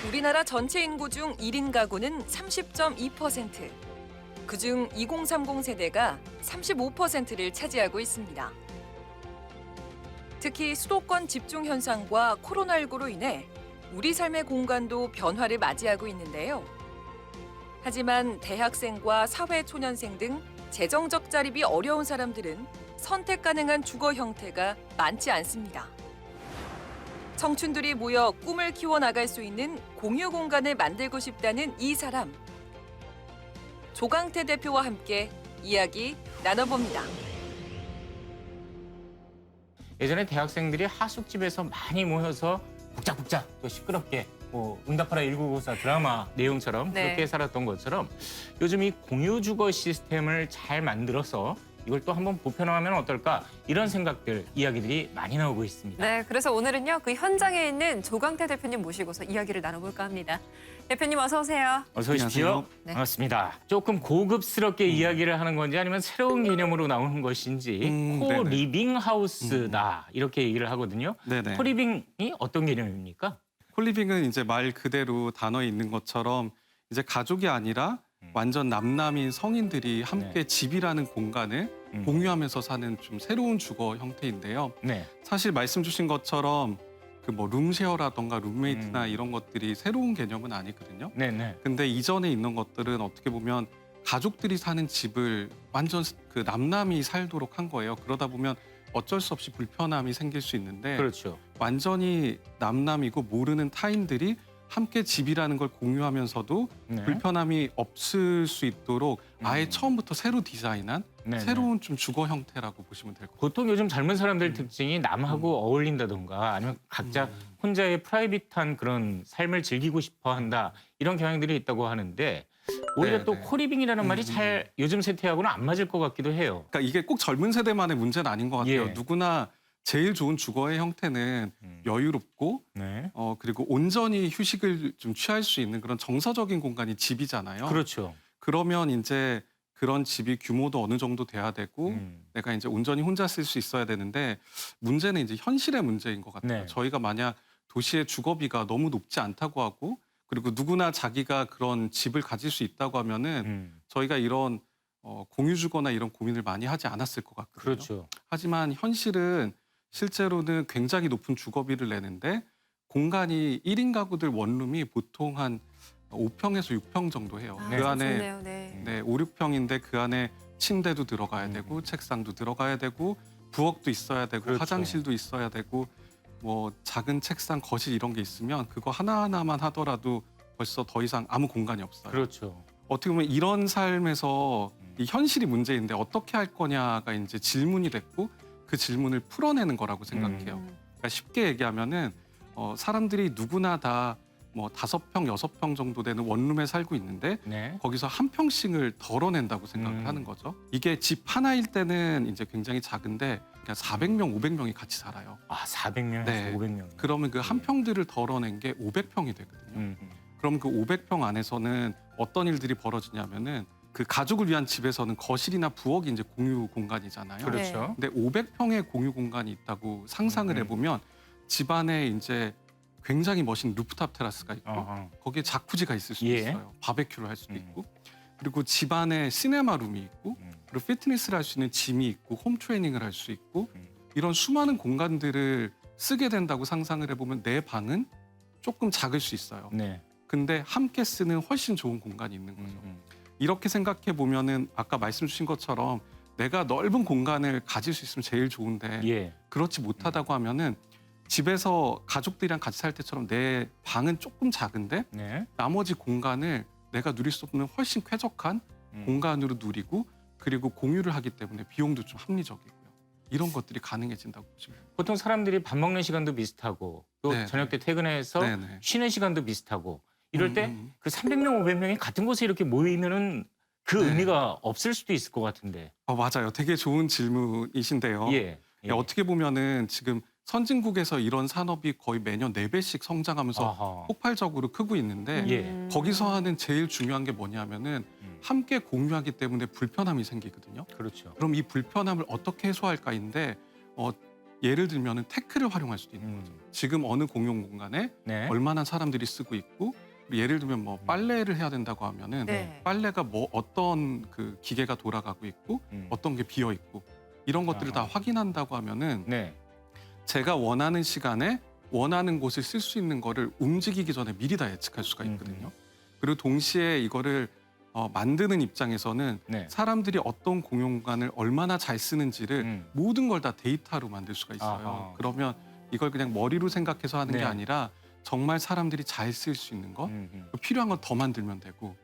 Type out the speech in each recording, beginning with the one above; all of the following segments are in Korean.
우리나라 전체 인구 중 1인 가구는 30.2%. 그중 2030 세대가 35%를 차지하고 있습니다. 특히 수도권 집중 현상과 코로나19로 인해 우리 삶의 공간도 변화를 맞이하고 있는데요. 하지만 대학생과 사회초년생 등 재정적 자립이 어려운 사람들은 선택 가능한 주거 형태가 많지 않습니다. 청춘들이 모여 꿈을 키워나갈 수 있는 공유 공간을 만들고 싶다는 이 사람. 조강태 대표와 함께 이야기 나눠봅니다. 예전에 대학생들이 하숙집에서 많이 모여서 북작북작 또 시끄럽게 응답하라 1994 드라마 내용처럼 그렇게 살았던 것처럼 요즘 이 공유 주거 시스템을 잘 만들어서 이걸 또 한번 보편화하면 어떨까 이런 생각들, 이야기들이 많이 나오고 있습니다. 네, 그래서 오늘은요 그 현장에 있는 조강태 대표님 모시고서 이야기를 나눠볼까 합니다. 대표님 어서 오세요. 어서 오십시오. 안녕하세요. 네. 반갑습니다. 조금 고급스럽게 이야기를 하는 건지 아니면 새로운 개념으로 나오는 것인지 코리빙 하우스다 이렇게 얘기를 하거든요. 네네. 코리빙이 어떤 개념입니까? 콜리빙은 이제 말 그대로 단어에 있는 것처럼 이제 가족이 아니라 완전 남남인 성인들이 함께 집이라는 공간을 공유하면서 사는 좀 새로운 주거 형태인데요. 네. 사실 말씀 주신 것처럼 그 뭐 룸쉐어라던가 룸메이트나 이런 것들이 새로운 개념은 아니거든요. 네네. 근데 이전에 있는 것들은 어떻게 보면 가족들이 사는 집을 완전 그 남남이 살도록 한 거예요. 그러다 보면 어쩔 수 없이 불편함이 생길 수 있는데 그렇죠. 완전히 남남이고 모르는 타인들이 함께 집이라는 걸 공유하면서도 네. 불편함이 없을 수 있도록 아예 처음부터 새로 디자인한 네네. 새로운 좀 주거 형태라고 보시면 될 것 같아요. 보통 요즘 젊은 사람들 특징이 남하고 어울린다던가 아니면 각자 혼자의 프라이빗한 그런 삶을 즐기고 싶어 한다 이런 경향들이 있다고 하는데 오히려 네, 또 네. 코리빙이라는 말이 잘 요즘 세태하고는 안 맞을 것 같기도 해요. 그러니까 이게 꼭 젊은 세대만의 문제는 아닌 것 같아요. 예. 누구나 제일 좋은 주거의 형태는 여유롭고 네. 그리고 온전히 휴식을 좀 취할 수 있는 그런 정서적인 공간이 집이잖아요. 그렇죠. 그러면 이제 그런 집이 규모도 어느 정도 돼야 되고 내가 이제 온전히 혼자 쓸 수 있어야 되는데 문제는 이제 현실의 문제인 것 같아요. 네. 저희가 만약 도시의 주거비가 너무 높지 않다고 하고 그리고 누구나 자기가 그런 집을 가질 수 있다고 하면은 저희가 이런 공유 주거나 이런 고민을 많이 하지 않았을 것 같거든요. 그렇죠. 하지만 현실은 실제로는 굉장히 높은 주거비를 내는데 공간이 1인 가구들 원룸이 보통 한 5평에서 6평 정도 해요. 아, 그 안에 좋네요. 네. 네, 5, 6평인데 그 안에 침대도 들어가야 되고 책상도 들어가야 되고 부엌도 있어야 되고 그렇죠. 화장실도 있어야 되고 뭐 작은 책상, 거실 이런 게 있으면 그거 하나하나만 하더라도 벌써 더 이상 아무 공간이 없어요. 그렇죠. 어떻게 보면 이런 삶에서 이 현실이 문제인데 어떻게 할 거냐가 이제 질문이 됐고 그 질문을 풀어내는 거라고 생각해요. 그러니까 쉽게 얘기하면은 사람들이 누구나 다 뭐 5평, 6평 정도 되는 원룸에 살고 있는데 네. 거기서 한 평씩을 덜어낸다고 생각을 하는 거죠. 이게 집 하나일 때는 이제 굉장히 작은데 그냥 400명, 500명이 같이 살아요. 아 400명에서 네. 500명. 그러면 그 한 평들을 덜어낸 게 500평이 되거든요. 그럼 그 500평 안에서는 어떤 일들이 벌어지냐면은 그 가족을 위한 집에서는 거실이나 부엌이 이제 공유 공간이잖아요. 그렇죠. 근데 500평의 공유 공간이 있다고 상상을 해보면 집안에 이제 굉장히 멋있는 루프탑 테라스가 있고 거기에 자쿠지가 있을 수도 예. 있어요. 바베큐를 할 수도 있고 그리고 집안에 시네마룸이 있고 그리고 피트니스를 할 수 있는 짐이 있고 홈 트레이닝을 할 수 있고 이런 수많은 공간들을 쓰게 된다고 상상을 해보면 내 방은 조금 작을 수 있어요. 네. 근데 함께 쓰는 훨씬 좋은 공간이 있는 거죠. 이렇게 생각해 보면은 아까 말씀 주신 것처럼 내가 넓은 공간을 가질 수 있으면 제일 좋은데 예. 그렇지 못하다고 하면은 집에서 가족들이랑 같이 살 때처럼 내 방은 조금 작은데 네. 나머지 공간을 내가 누릴 수 없는 훨씬 쾌적한 공간으로 누리고 그리고 공유를 하기 때문에 비용도 좀 합리적이고요. 이런 것들이 가능해진다고 보시면 됩니다. 보통 사람들이 밥 먹는 시간도 비슷하고 또 네, 저녁 때 퇴근해서 네네. 쉬는 시간도 비슷하고 이럴 때 그 300명, 500명이 같은 곳에 이렇게 모이면은 그 네. 의미가 없을 수도 있을 것 같은데. 맞아요. 되게 좋은 질문이신데요. 예. 예. 어떻게 보면은 지금 선진국에서 이런 산업이 거의 매년 4배씩 성장하면서 아하. 폭발적으로 크고 있는데 예. 거기서 하는 제일 중요한 게 뭐냐면은 함께 공유하기 때문에 불편함이 생기거든요. 그렇죠. 그럼 이 불편함을 어떻게 해소할까인데 예를 들면은 테크를 활용할 수도 있는 거죠. 지금 어느 공용 공간에 네. 얼마나 사람들이 쓰고 있고 예를 들면 뭐 빨래를 해야 된다고 하면은 네. 빨래가 뭐 어떤 그 기계가 돌아가고 있고 어떤 게 비어 있고 이런 것들을 다 아하. 확인한다고 하면은 네. 제가 원하는 시간에 원하는 곳을 쓸 수 있는 거를 움직이기 전에 미리 다 예측할 수가 있거든요. 그리고 동시에 이거를 만드는 입장에서는 네. 사람들이 어떤 공용공간을 얼마나 잘 쓰는지를 모든 걸 다 데이터로 만들 수가 있어요. 아하. 그러면 이걸 그냥 머리로 생각해서 하는 네. 게 아니라 정말 사람들이 잘 쓸 수 있는 거, 필요한 건 더 만들면 되고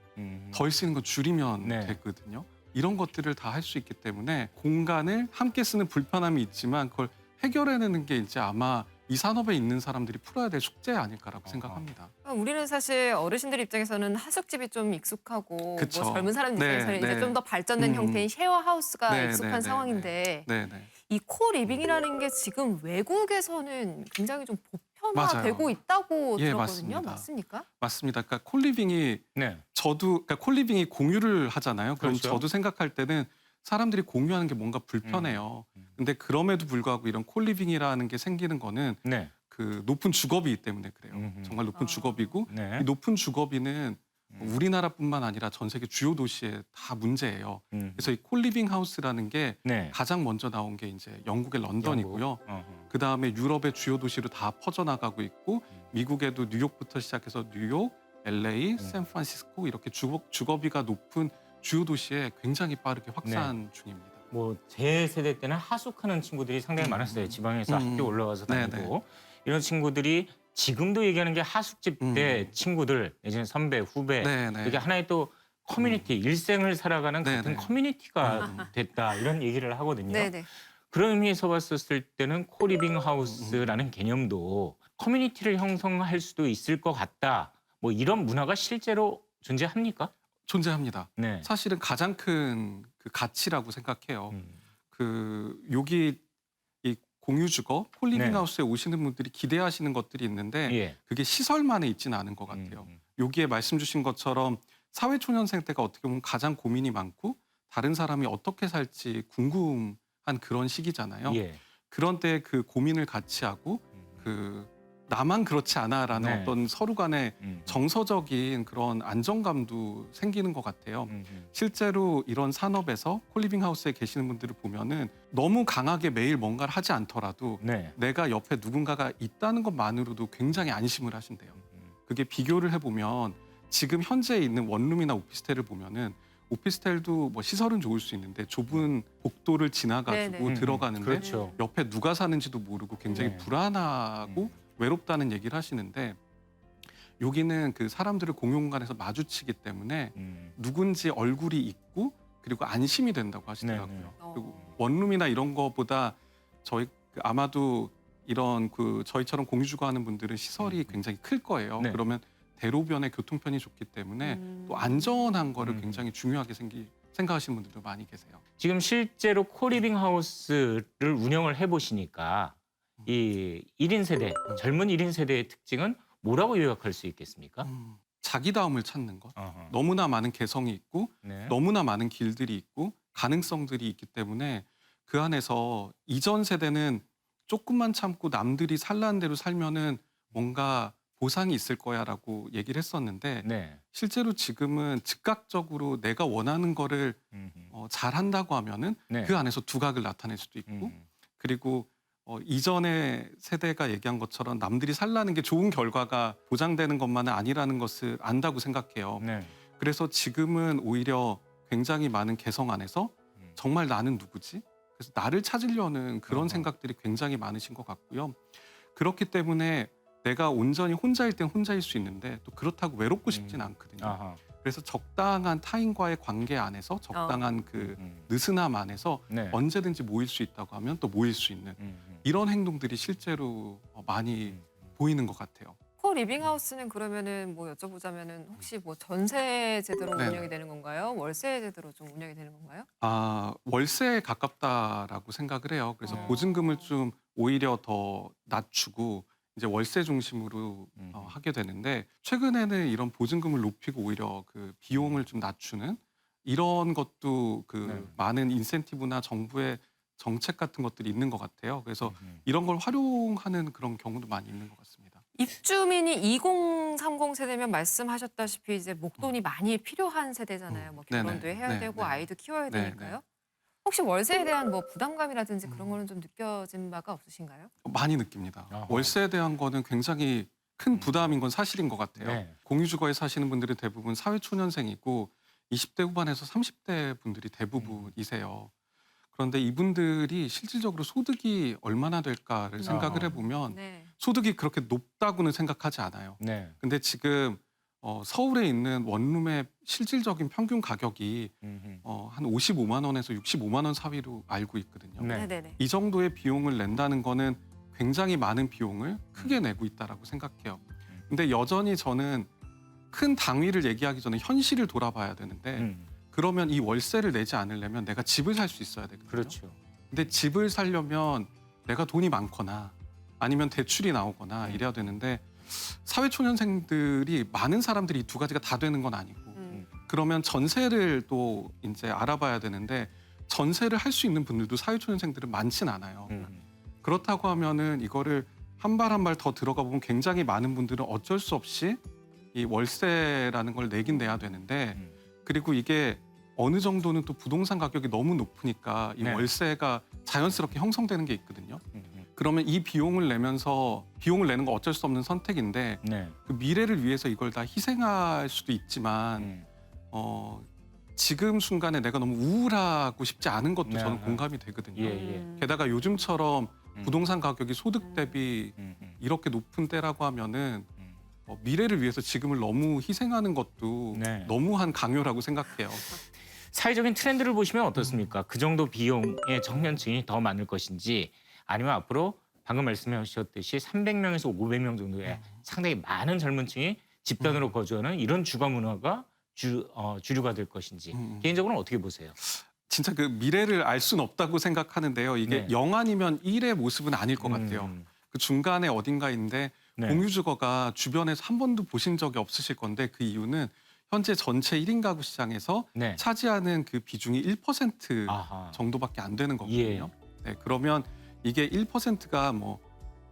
덜 쓰는 건 줄이면 네. 되거든요. 이런 것들을 다 할 수 있기 때문에 공간을 함께 쓰는 불편함이 있지만 그걸 해결해내는 게 이제 아마 이 산업에 있는 사람들이 풀어야 될 숙제 아닐까라고 생각합니다. 우리는 사실 어르신들 입장에서는 하숙집이 좀 익숙하고 그쵸. 뭐 젊은 사람 네, 입장에서는 이제 네. 좀 더 발전된 형태인 쉐어하우스가 네, 익숙한 네, 네, 상황인데 네네. 이 코리빙이라는 게 지금 외국에서는 굉장히 좀 보편화되고 맞아요. 있다고 예, 들었거든요. 맞습니다. 맞습니까? 맞습니다. 그러니까 콜리빙이 네. 그러니까 콜리빙이 공유를 하잖아요. 그럼 그렇죠. 저도 생각할 때는 사람들이 공유하는 게 뭔가 불편해요. 근데 그럼에도 불구하고 이런 콜리빙이라는 게 생기는 거는 네. 그 높은 주거비 때문에 그래요. 음흠. 정말 높은 아. 주거비고 네. 이 높은 주거비는 우리나라뿐만 아니라 전 세계 주요 도시에 다 문제예요. 그래서 이 콜리빙 하우스라는 게 네. 가장 먼저 나온 게 이제 영국의 런던이고요. 영국. 어허. 그 다음에 유럽의 주요 도시로 다 퍼져나가고 있고 미국에도 뉴욕부터 시작해서 뉴욕, LA, 샌프란시스코 이렇게 주거비가 높은 주요 도시에 굉장히 빠르게 확산 중입니다. 뭐 제 세대 때는 하숙하는 친구들이 상당히 많았어요. 지방에서 학교 올라와서 다니고 네네. 이런 친구들이 지금도 얘기하는 게 하숙집 때 친구들, 예전에 선배, 후배 네네. 이게 하나의 또 커뮤니티, 일생을 살아가는 같은 네네. 커뮤니티가 됐다 이런 얘기를 하거든요. 네네. 그런 의미에서 봤었을 때는 코리빙 하우스라는 개념도 커뮤니티를 형성할 수도 있을 것 같다. 뭐 이런 문화가 실제로 존재합니까? 존재합니다. 네. 사실은 가장 큰 그 가치라고 생각해요. 그 여기 이 공유주거 콜리빙 네. 하우스에 오시는 분들이 기대하시는 것들이 있는데 예. 그게 시설만에 있지는 않은 것 같아요. 여기에 말씀 주신 것처럼 사회초년생 때가 어떻게 보면 가장 고민이 많고 다른 사람이 어떻게 살지 궁금한 그런 시기잖아요. 예. 그런 때 그 고민을 같이 하고 그 나만 그렇지 않아라는 네. 어떤 서로 간의 정서적인 그런 안정감도 생기는 것 같아요. 실제로 이런 산업에서 콜리빙 하우스에 계시는 분들을 보면은 너무 강하게 매일 뭔가를 하지 않더라도 네. 내가 옆에 누군가가 있다는 것만으로도 굉장히 안심을 하신대요. 그게 비교를 해보면 지금 현재 있는 원룸이나 오피스텔을 보면은 오피스텔도 뭐 시설은 좋을 수 있는데 좁은 복도를 지나가지고 네네. 들어가는데 그렇죠. 옆에 누가 사는지도 모르고 굉장히 네. 불안하고 외롭다는 얘기를 하시는데 여기는 그 사람들을 공용공간에서 마주치기 때문에 누군지 얼굴이 있고 그리고 안심이 된다고 하시더라고요. 네네. 그리고 원룸이나 이런 거보다 저희 아마도 이런 그 저희처럼 공유주거하는 분들은 시설이 굉장히 클 거예요. 네. 그러면 대로변에 교통편이 좋기 때문에 또 안전한 거를 굉장히 중요하게 생각하시는 분들도 많이 계세요. 지금 실제로 코리빙 하우스를 운영을 해보시니까 이 1인 세대, 젊은 1인 세대의 특징은 뭐라고 요약할 수 있겠습니까? 자기다움을 찾는 것. 어허. 너무나 많은 개성이 있고 네. 너무나 많은 길들이 있고 가능성들이 있기 때문에 그 안에서 이전 세대는 조금만 참고 남들이 살라는 대로 살면은 뭔가 보상이 있을 거야라고 얘기를 했었는데 네. 실제로 지금은 즉각적으로 내가 원하는 거를 잘한다고 하면은 네. 그 안에서 두각을 나타낼 수도 있고 그리고 이전의 세대가 얘기한 것처럼 남들이 살라는 게 좋은 결과가 보장되는 것만은 아니라는 것을 안다고 생각해요. 네. 그래서 지금은 오히려 굉장히 많은 개성 안에서 정말 나는 누구지? 그래서 나를 찾으려는 그런 생각들이 굉장히 많으신 것 같고요. 그렇기 때문에 내가 온전히 혼자일 땐 혼자일 수 있는데 또 그렇다고 외롭고 싶진 않거든요. 아하. 그래서 적당한 타인과의 관계 안에서 적당한 그 느슨함 안에서 네. 언제든지 모일 수 있다고 하면 또 모일 수 있는 이런 행동들이 실제로 많이 보이는 것 같아요. 코리빙 하우스는 그러면은 뭐 여쭤보자면은 혹시 뭐 전세 제도로 네. 운영이 되는 건가요? 월세 제도로 좀 운영이 되는 건가요? 월세에 가깝다라고 생각을 해요. 그래서 보증금을 좀 오히려 더 낮추고 이제 월세 중심으로 하게 되는데 최근에는 이런 보증금을 높이고 오히려 그 비용을 좀 낮추는 이런 것도 그 네. 많은 인센티브나 정부의 정책 같은 것들이 있는 것 같아요. 그래서 이런 걸 활용하는 그런 경우도 많이 있는 것 같습니다. 입주민이 2030 세대면 말씀하셨다시피 이제 목돈이 많이 필요한 세대잖아요. 뭐 결혼도 네네. 해야 네, 되고 네. 아이도 키워야 네, 되니까요. 혹시 월세에 대한 뭐 부담감이라든지 그런 거는 좀 느껴진 바가 없으신가요? 많이 느낍니다. 어허. 월세에 대한 거는 굉장히 큰 부담인 건 사실인 것 같아요. 네. 공유주거에 사시는 분들은 대부분 사회초년생이고 20대 후반에서 30대 분들이 대부분이세요. 그런데 이분들이 실질적으로 소득이 얼마나 될까를 생각을 해보면 네. 소득이 그렇게 높다고는 생각하지 않아요. 네. 근데 지금 서울에 있는 원룸의 실질적인 평균 가격이 한 55만 원에서 65만 원 사이로 알고 있거든요. 네. 네네네. 이 정도의 비용을 낸다는 거는 굉장히 많은 비용을 크게 내고 있다라고 생각해요. 근데 여전히 저는 큰 당위를 얘기하기 전에 현실을 돌아봐야 되는데 그러면 이 월세를 내지 않으려면 내가 집을 살 수 있어야 되거든요. 그렇죠. 근데 집을 살려면 내가 돈이 많거나 아니면 대출이 나오거나 이래야 되는데 사회초년생들이 많은 사람들이 이 두 가지가 다 되는 건 아니고 그러면 전세를 또 이제 알아봐야 되는데 전세를 할 수 있는 분들도 사회초년생들은 많진 않아요. 그렇다고 하면은 이거를 한 발 한 발 더 들어가 보면 굉장히 많은 분들은 어쩔 수 없이 이 월세라는 걸 내긴 내야 되는데 그리고 이게 어느 정도는 또 부동산 가격이 너무 높으니까 이 네. 월세가 자연스럽게 형성되는 게 있거든요. 그러면 이 비용을 내면서 비용을 내는 건 어쩔 수 없는 선택인데 네. 그 미래를 위해서 이걸 다 희생할 수도 있지만 지금 순간에 내가 너무 우울하고 싶지 않은 것도 네. 저는 공감이 되거든요. 예, 예. 게다가 요즘처럼 부동산 가격이 소득 대비 음. 이렇게 높은 때라고 하면은 미래를 위해서 지금을 너무 희생하는 것도 네. 너무한 강요라고 생각해요. 사회적인 트렌드를 보시면 어떻습니까? 그 정도 비용의 청년층이 더 많을 것인지 아니면 앞으로 방금 말씀하셨듯이 300명에서 500명 정도의 상당히 많은 젊은 층이 집단으로 거주하는 이런 주거 문화가 주류가 될 것인지 개인적으로는 어떻게 보세요? 진짜 그 미래를 알 수는 없다고 생각하는데요. 이게 네. 0 아니면 1의 모습은 아닐 것 같아요. 그 중간에 어딘가인데 네. 공유주거가 주변에서 한 번도 보신 적이 없으실 건데 그 이유는 현재 전체 1인 가구 시장에서 네. 차지하는 그 비중이 1% 아하. 정도밖에 안 되는 거거든요. 예. 네, 그러면 이게 1%가 뭐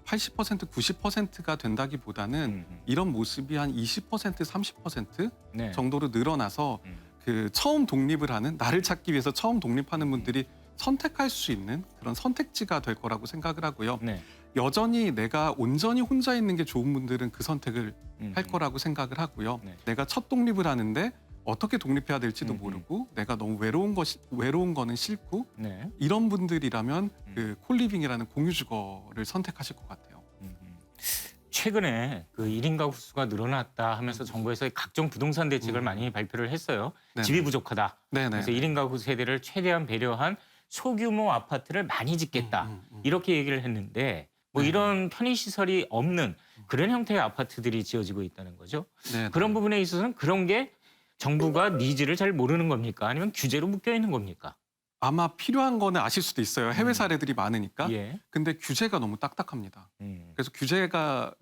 80%, 90%가 된다기보다는 이런 모습이 한 20%, 30% 네. 정도로 늘어나서 그 처음 독립을 하는 나를 찾기 위해서 처음 독립하는 분들이 선택할 수 있는 그런 선택지가 될 거라고 생각을 하고요. 네. 여전히 내가 온전히 혼자 있는 게 좋은 분들은 그 선택을 할 거라고 생각을 하고요. 네. 내가 첫 독립을 하는데 어떻게 독립해야 될지도 모르고 내가 너무 외로운 거는 싫고 네. 이런 분들이라면 그 콜리빙이라는 공유주거를 선택하실 것 같아요. 최근에 그 1인 가구 수가 늘어났다 하면서 정부에서 각종 부동산 대책을 많이 발표를 했어요. 네네. 집이 부족하다. 네네. 그래서 1인 가구 세대를 최대한 배려한 소규모 아파트를 많이 짓겠다. 이렇게 얘기를 했는데 뭐 이런 편의시설이 없는 그런 형태의 아파트들이 지어지고 있다는 거죠. 네네. 그런 부분에 있어서는 그런 게 정부가 니즈를 잘 모르는 겁니까? 아니면 규제로 묶여 있는 겁니까? 아마 필요한 거는 아실 수도 있어요. 해외 사례들이 많으니까. 예. 근데 규제가 너무 딱딱합니다. 그래서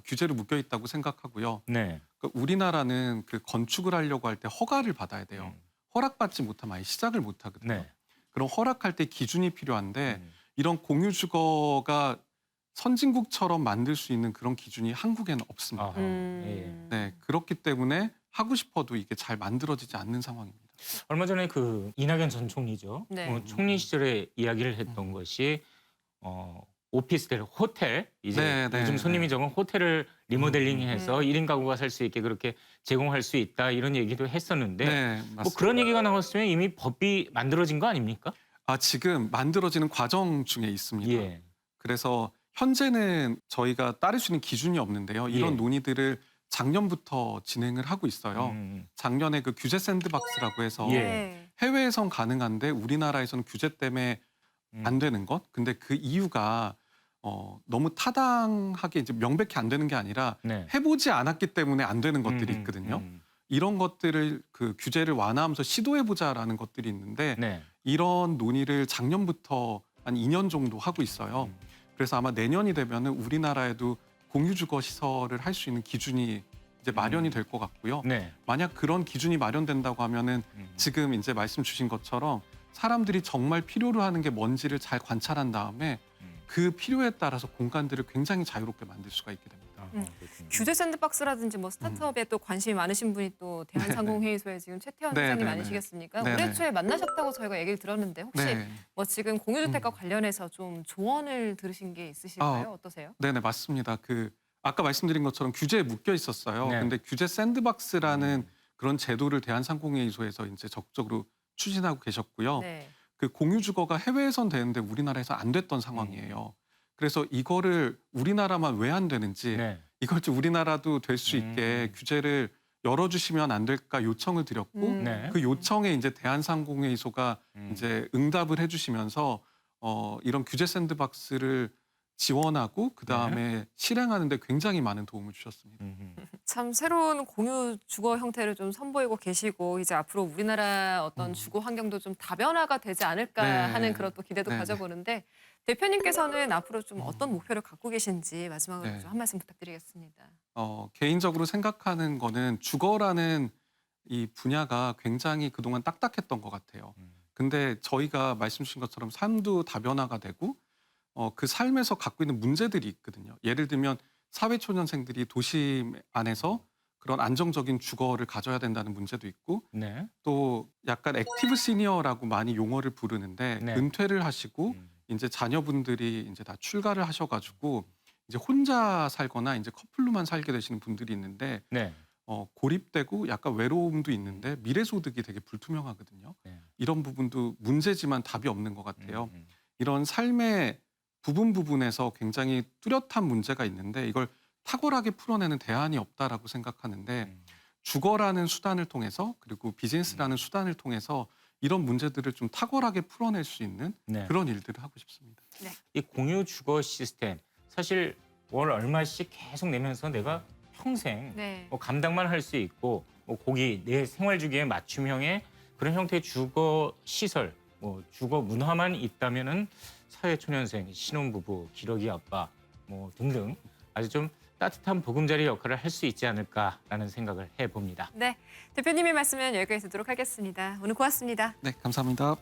규제로 묶여 있다고 생각하고요. 네. 그러니까 우리나라는 그 건축을 하려고 할 때 허가를 받아야 돼요. 허락받지 못하면 아예 시작을 못 하거든요. 네. 그럼 허락할 때 기준이 필요한데 이런 공유주거가 선진국처럼 만들 수 있는 그런 기준이 한국에는 없습니다. 아하. 예. 네, 그렇기 때문에 하고 싶어도 이게 잘 만들어지지 않는 상황입니다. 얼마 전에 그 이낙연 전 총리죠. 네. 총리 시절에 이야기를 했던 것이 오피스텔, 호텔 이제 네, 요즘 네, 손님이 네. 적은 호텔을 리모델링해서 1인 가구가 살 수 있게 그렇게 제공할 수 있다 이런 얘기도 했었는데 네, 맞습니다. 뭐 그런 얘기가 나왔으면 이미 법이 만들어진 거 아닙니까? 지금 만들어지는 과정 중에 있습니다. 예. 그래서 현재는 저희가 따를 수 있는 기준이 없는데요. 이런 예. 논의들을 작년부터 진행을 하고 있어요. 작년에 그 규제 샌드박스라고 해서 예. 네. 해외에선 가능한데 우리나라에서는 규제 때문에 안 되는 것. 근데 그 이유가 너무 타당하게 이제 명백히 안 되는 게 아니라 네. 해보지 않았기 때문에 안 되는 것들이 있거든요. 이런 것들을 그 규제를 완화하면서 시도해보자라는 것들이 있는데 네. 이런 논의를 작년부터 한 2년 정도 하고 있어요. 그래서 아마 내년이 되면은 우리나라에도 공유주거 시설을 할 수 있는 기준이 이제 마련이 될 것 같고요. 네. 만약 그런 기준이 마련된다고 하면은 지금 이제 말씀 주신 것처럼 사람들이 정말 필요로 하는 게 뭔지를 잘 관찰한 다음에 그 필요에 따라서 공간들을 굉장히 자유롭게 만들 수가 있게 됩니다. 규제 샌드박스라든지 뭐 스타트업에 또 관심이 많으신 분이 또 대한상공회의소에 지금 최태원 네네네. 회장님 아니시겠습니까? 네네. 올해 초에 만나셨다고 저희가 얘기를 들었는데 혹시 네. 뭐 지금 공유주택과 관련해서 좀 조언을 들으신 게 있으실까요? 어떠세요? 네네, 맞습니다. 아까 말씀드린 것처럼 규제에 묶여 있었어요. 네. 근데 규제 샌드박스라는 그런 제도를 대한상공회의소에서 이제 적극적으로 추진하고 계셨고요. 네. 그 공유 주거가 해외에선 되는데 우리나라에서 안 됐던 상황이에요. 그래서 이거를 우리나라만 왜 안 되는지 네. 이걸 좀 우리나라도 될 수 있게 규제를 열어주시면 안 될까 요청을 드렸고 네. 그 요청에 이제 대한상공회의소가 이제 응답을 해주시면서 이런 규제 샌드박스를 지원하고 그 다음에 실행하는데 굉장히 많은 도움을 주셨습니다. 참 새로운 공유 주거 형태를 좀 선보이고 계시고 이제 앞으로 우리나라 어떤 주거 환경도 좀 다변화가 되지 않을까 네. 하는 그런 또 기대도 네. 가져보는데 대표님께서는 앞으로 좀 어떤 목표를 갖고 계신지 마지막으로 네. 좀 한 말씀 부탁드리겠습니다. 개인적으로 생각하는 거는 주거라는 이 분야가 굉장히 그동안 딱딱했던 것 같아요. 근데 저희가 말씀 주신 것처럼 삶도 다변화가 되고 그 삶에서 갖고 있는 문제들이 있거든요. 예를 들면 사회초년생들이 도심 안에서 그런 안정적인 주거를 가져야 된다는 문제도 있고 네. 또 약간 액티브 시니어라고 많이 용어를 부르는데 네. 은퇴를 하시고 이제 자녀분들이 이제 다 출가를 하셔가지고 이제 혼자 살거나 이제 커플로만 살게 되시는 분들이 있는데 네. 고립되고 약간 외로움도 있는데 미래 소득이 되게 불투명하거든요. 네. 이런 부분도 문제지만 답이 없는 것 같아요. 이런 삶의 부분에서 굉장히 뚜렷한 문제가 있는데 이걸 탁월하게 풀어내는 대안이 없다라고 생각하는데 주거라는 수단을 통해서 그리고 비즈니스라는 수단을 통해서 이런 문제들을 좀 탁월하게 풀어낼 수 있는 네. 그런 일들을 하고 싶습니다. 이 공유 주거 시스템 사실 월 얼마씩 계속 내면서 내가 평생 네. 뭐 감당만 할 수 있고 뭐 거기 내 생활 주기에 맞춤형의 그런 형태의 주거 시설, 뭐 주거 문화만 있다면은 사회초년생, 신혼부부, 기러기 아빠 뭐 등등 아주 좀 따뜻한 보금자리 역할을 할 수 있지 않을까라는 생각을 해봅니다. 네, 대표님의 말씀은 여기까지 듣도록 하겠습니다. 오늘 고맙습니다. 네, 감사합니다.